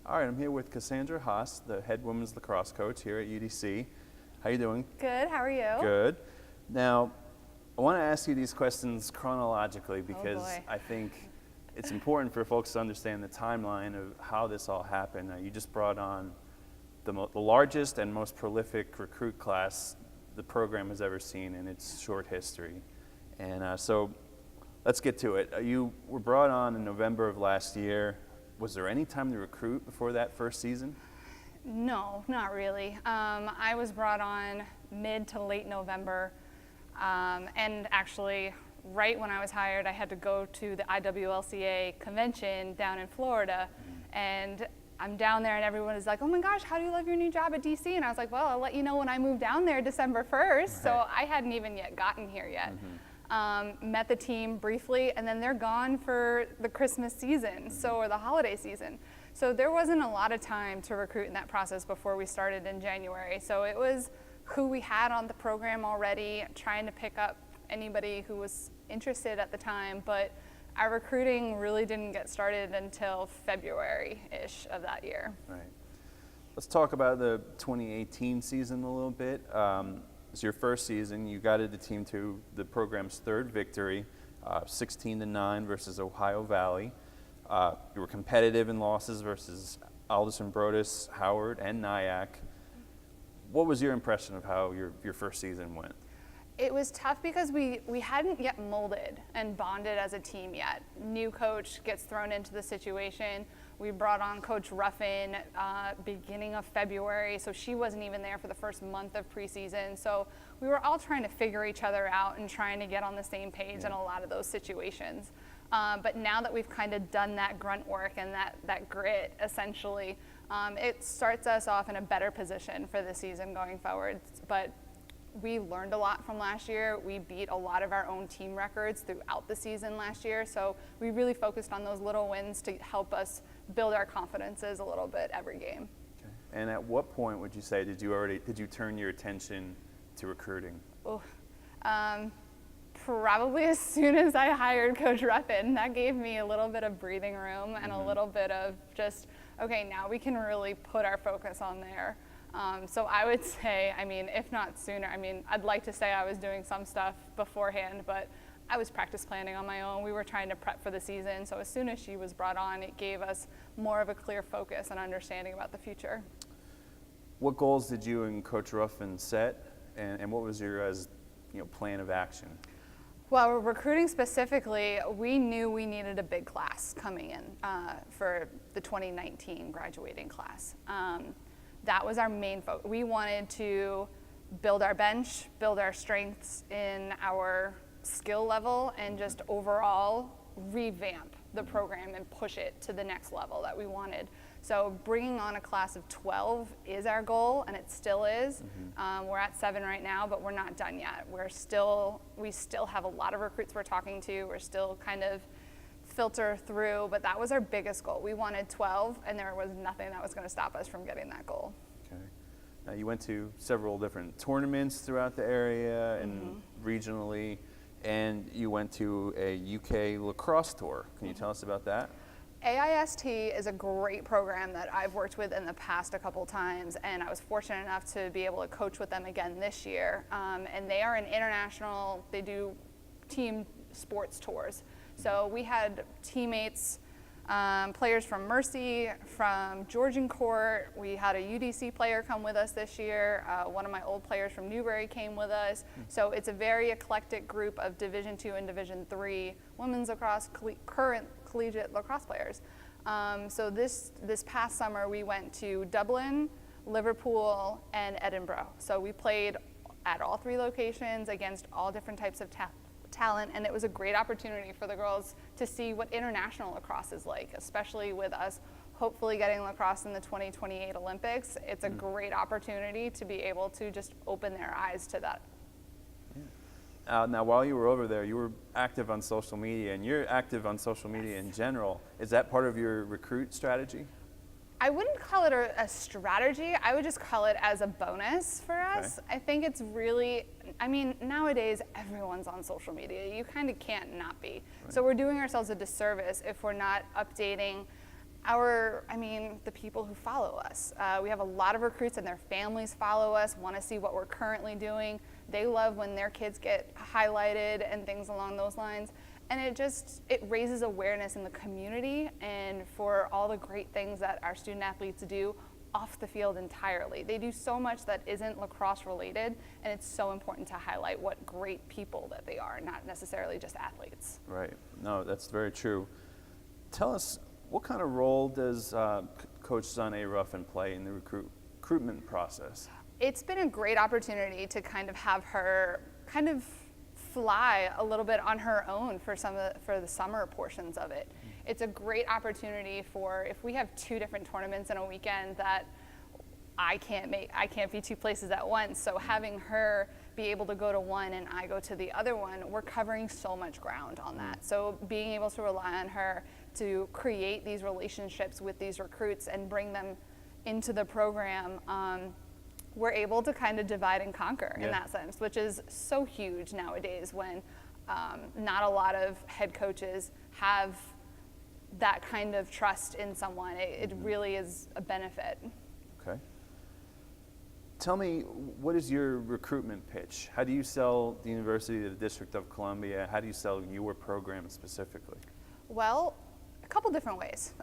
All right, I'm here with Cassandra Haase, the head women's lacrosse coach here at UDC. How you doing? Good, how are you? Good. Now, I want to ask you these questions chronologically because boy. I think it's important for folks to understand the timeline of how this all happened. You just brought on the largest and most prolific recruit class the program has ever seen in its short history. And so let's get to it. You were brought on in November of last year. Was there any time to recruit before that first season? No, not really. I was brought on mid to late November, and actually right when I was hired, I had to go to the IWLCA convention down in Florida, and I'm down there and everyone is like, oh my gosh, how do you love your new job at DC? And I was like, well, I'll let you know when I move down there December 1st. Right. So I hadn't even yet gotten here yet. Met the team briefly, and then they're gone for the Christmas season, or the holiday season. So there wasn't a lot of time to recruit in that process before we started in January. So it was who we had on the program already, trying to pick up anybody who was interested at the time, but our recruiting really didn't get started until February-ish of that year. Right. Let's talk about the 2018 season a little bit. It's your first season. You guided the team to the program's third victory, 16-9 versus Ohio Valley. You were competitive in losses versus Alderson Broaddus, Howard, and Nyack. What was your impression of how your first season went? It was tough because we hadn't yet molded and bonded as a team yet. New coach gets thrown into the situation. We brought on Coach Ruffin beginning of February, so she wasn't even there for the first month of preseason. So we were all trying to figure each other out and trying to get on the same page in a lot of those situations. But now that we've kind of done that grunt work and that grit, essentially, it starts us off in a better position for the season going forward. But we learned a lot from last year. We beat a lot of our own team records throughout the season last year. So we really focused on those little wins to help us build our confidences a little bit every game. Okay. And at what point would you say did you turn your attention to recruiting? Oh, probably as soon as I hired Coach Ruffin. That gave me a little bit of breathing room and a little bit of just, okay, now we can really put our focus on there. So I would say, if not sooner, I'd like to say I was doing some stuff beforehand, but I was practice planning on my own. We were trying to prep for the season. So as soon as she was brought on, it gave us more of a clear focus and understanding about the future. What goals did you and Coach Ruffin set, and what was your plan of action? Well, recruiting specifically, we knew we needed a big class coming in for the 2019 graduating class. That was our main focus. We wanted to build our bench, build our strengths in our skill level, and just overall revamp the program and push it to the next level that we wanted. So bringing on a class of 12 is our goal, and it still is. We're at 7 right now, but we're not done yet. We still have a lot of recruits we're talking to. We're still kind of filter through, but that was our biggest goal. We wanted 12, and there was nothing that was going to stop us from getting that goal. Okay. Now you went to several different tournaments throughout the area and regionally, and you went to a UK lacrosse tour. Can you tell us about that? AIST is a great program that I've worked with in the past a couple times, and I was fortunate enough to be able to coach with them again this year. And they are an international, they do team sports tours. So we had teammates, players from Mercy, from Georgian Court. We had a UDC player come with us this year. One of my old players from Newbury came with us. So it's a very eclectic group of Division II and Division III women's lacrosse, current collegiate lacrosse players. So this past summer we went to Dublin, Liverpool, and Edinburgh. So we played at all 3 locations against all different types of talent, and it was a great opportunity for the girls to see what international lacrosse is like, especially with us hopefully getting lacrosse in the 2028 Olympics. It's a great opportunity to be able to just open their eyes to that. Now, while you were over there, you were active on social media, and you're active on social media in general. Is that part of your recruit strategy? I wouldn't call it a strategy. I would just call it as a bonus for us. Okay. I think it's really, nowadays everyone's on social media. You kind of can't not be. Right. So we're doing ourselves a disservice if we're not updating The people who follow us. We have a lot of recruits and their families follow us, want to see what we're currently doing. They love when their kids get highlighted and things along those lines. And it raises awareness in the community and for all the great things that our student athletes do off the field entirely. They do so much that isn't lacrosse related, and it's so important to highlight what great people that they are, not necessarily just athletes. Right. No, that's very true. Tell us, what kind of role does Coach Zanne Ruffin play in the recruitment process? It's been a great opportunity to kind of have her kind of fly a little bit on her own for the summer portions of it. It's a great opportunity for, if we have 2 different tournaments in a weekend that I can't be 2 places at once. So having her be able to go to one and I go to the other one, we're covering so much ground on that. So being able to rely on her to create these relationships with these recruits and bring them into the program, we're able to kind of divide and conquer in that sense, which is so huge nowadays when not a lot of head coaches have that kind of trust in someone. It really is a benefit. Okay. Tell me, what is your recruitment pitch? How do you sell the University of the District of Columbia? How do you sell your program specifically? Well, a couple different ways.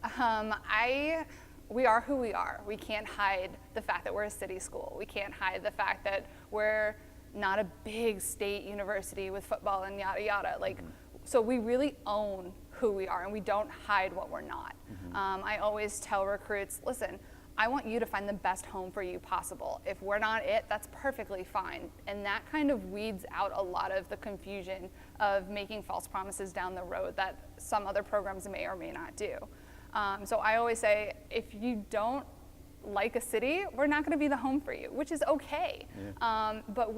We are who we are. We can't hide the fact that we're a city school. We can't hide the fact that we're not a big state university with football and yada yada. So we really own who we are and we don't hide what we're not. I always tell recruits, listen, I want you to find the best home for you possible. If we're not it, that's perfectly fine. And that kind of weeds out a lot of the confusion of making false promises down the road that some other programs may or may not do. So I always say, if you don't like a city, we're not going to be the home for you, which is okay. But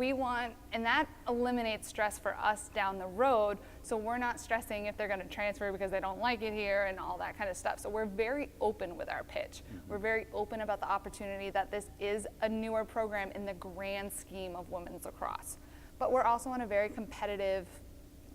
and that eliminates stress for us down the road, so we're not stressing if they're going to transfer because they don't like it here and all that kind of stuff. So we're very open with our pitch. We're very open about the opportunity that this is a newer program in the grand scheme of women's lacrosse. But we're also on a very competitive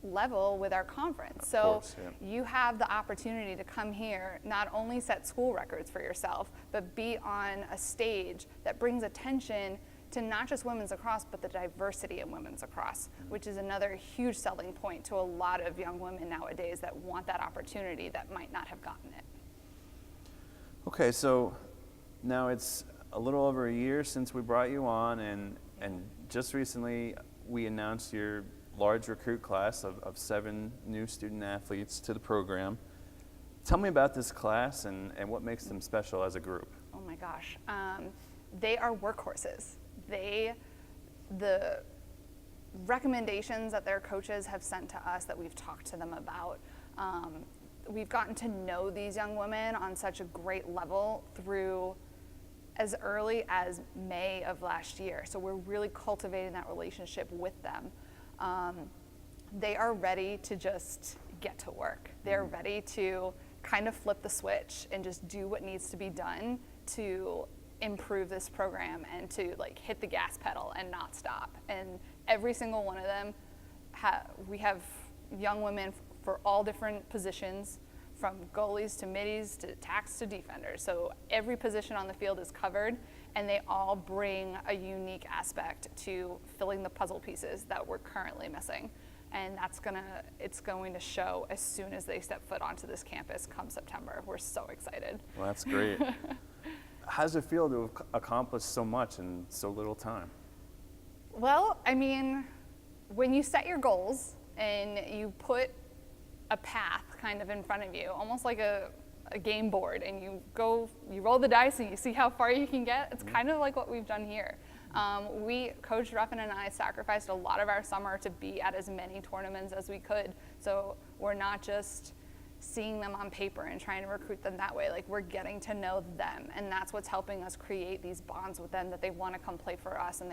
level with our conference. So you have the opportunity to come here, not only set school records for yourself, but be on a stage that brings attention to not just women's lacrosse, but the diversity in women's lacrosse, which is another huge selling point to a lot of young women nowadays that want that opportunity that might not have gotten it. Okay, so now it's a little over a year since we brought you on, and just recently we announced your large recruit class of 7 new student athletes to the program. Tell me about this class and what makes them special as a group. Oh my gosh. They are workhorses. The recommendations that their coaches have sent to us that we've talked to them about, we've gotten to know these young women on such a great level through as early as May of last year. So we're really cultivating that relationship with them. They are ready to just get to work. They're ready to kind of flip the switch and just do what needs to be done to improve this program and to hit the gas pedal and not stop. And every single one of them, we have young women for all different positions, from goalies to middies to tacks to defenders. So every position on the field is covered, and they all bring a unique aspect to filling the puzzle pieces that we're currently missing. And it's going to show as soon as they step foot onto this campus come September. We're so excited. Well, that's great. How does it feel to have accomplished so much in so little time? Well, when you set your goals and you put a path kind of in front of you, almost like a game board, and you roll the dice and you see how far you can get, it's kind of like what we've done here. Coach Ruffin and I sacrificed a lot of our summer to be at as many tournaments as we could. So we're not just seeing them on paper and trying to recruit them that way. We're getting to know them, and that's what's helping us create these bonds with them, that they want to come play for us, and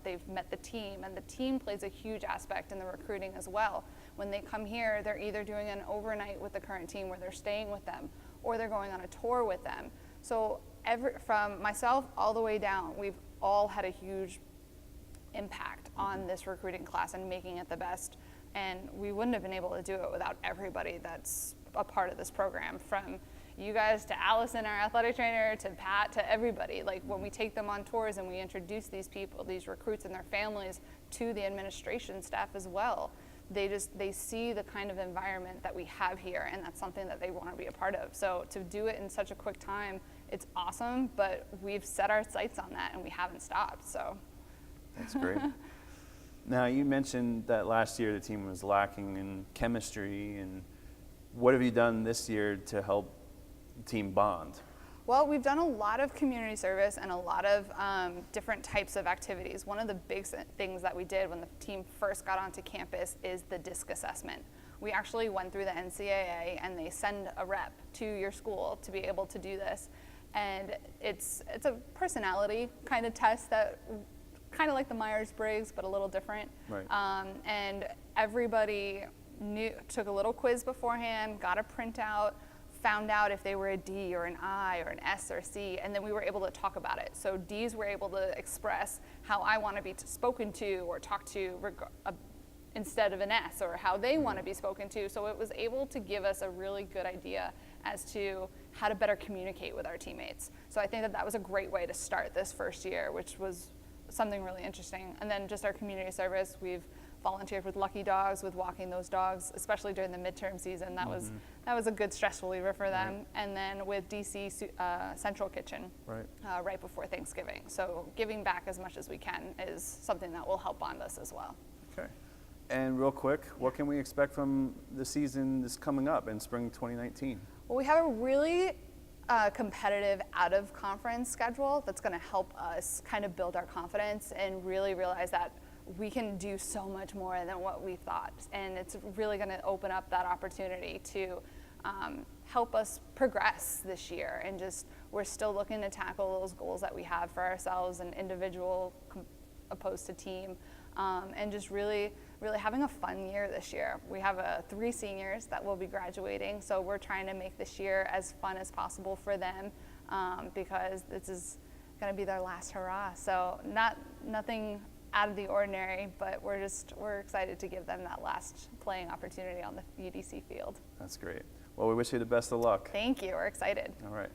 they've met the team, and the team plays a huge aspect in the recruiting as well. When they come here, they're either doing an overnight with the current team where they're staying with them, or they're going on a tour with them. So from myself all the way down, we've all had a huge impact on this recruiting class and making it the best. And we wouldn't have been able to do it without everybody that's a part of this program, from you guys to Allison, our athletic trainer, to Pat, to everybody. Like when we take them on tours and we introduce these people, these recruits and their families to the administration staff as well, they see the kind of environment that we have here, and that's something that they want to be a part of. So to do it in such a quick time, it's awesome, but we've set our sights on that and we haven't stopped, so. That's great. Now, you mentioned that last year the team was lacking in chemistry, and what have you done this year to help the team bond? Well, we've done a lot of community service and a lot of different types of activities. One of the big things that we did when the team first got onto campus is the DISC assessment. We actually went through the NCAA, and they send a rep to your school to be able to do this. And it's a personality kind of test that kind of like the Myers-Briggs, but a little different. Right. And everybody took a little quiz beforehand, got a printout, found out if they were a D or an I or an S or C, and then we were able to talk about it. So Ds were able to express how I want to be spoken to or talked to instead of an S, or how they want to be spoken to. So it was able to give us a really good idea as to how to better communicate with our teammates. So I think that was a great way to start this first year, which was something really interesting. And then just our community service, we've volunteered with Lucky Dogs, with walking those dogs, especially during the midterm season. That was a good stress reliever for them. Right. And then with DC Central Kitchen, right before Thanksgiving. So giving back as much as we can is something that will help bond us as well. Okay. And real quick, what can we expect from the season that's coming up in spring 2019? Well, we have a really competitive out-of-conference schedule that's going to help us kind of build our confidence and really realize that we can do so much more than what we thought. And it's really going to open up that opportunity to help us progress this year. And just, we're still looking to tackle those goals that we have for ourselves and individual opposed to team. And just really having a fun year this year. We have 3 seniors that will be graduating, so we're trying to make this year as fun as possible for them because this is going to be their last hurrah. So nothing out of the ordinary, but we're excited to give them that last playing opportunity on the UDC field. That's great. Well, we wish you the best of luck. Thank you. We're excited. All right.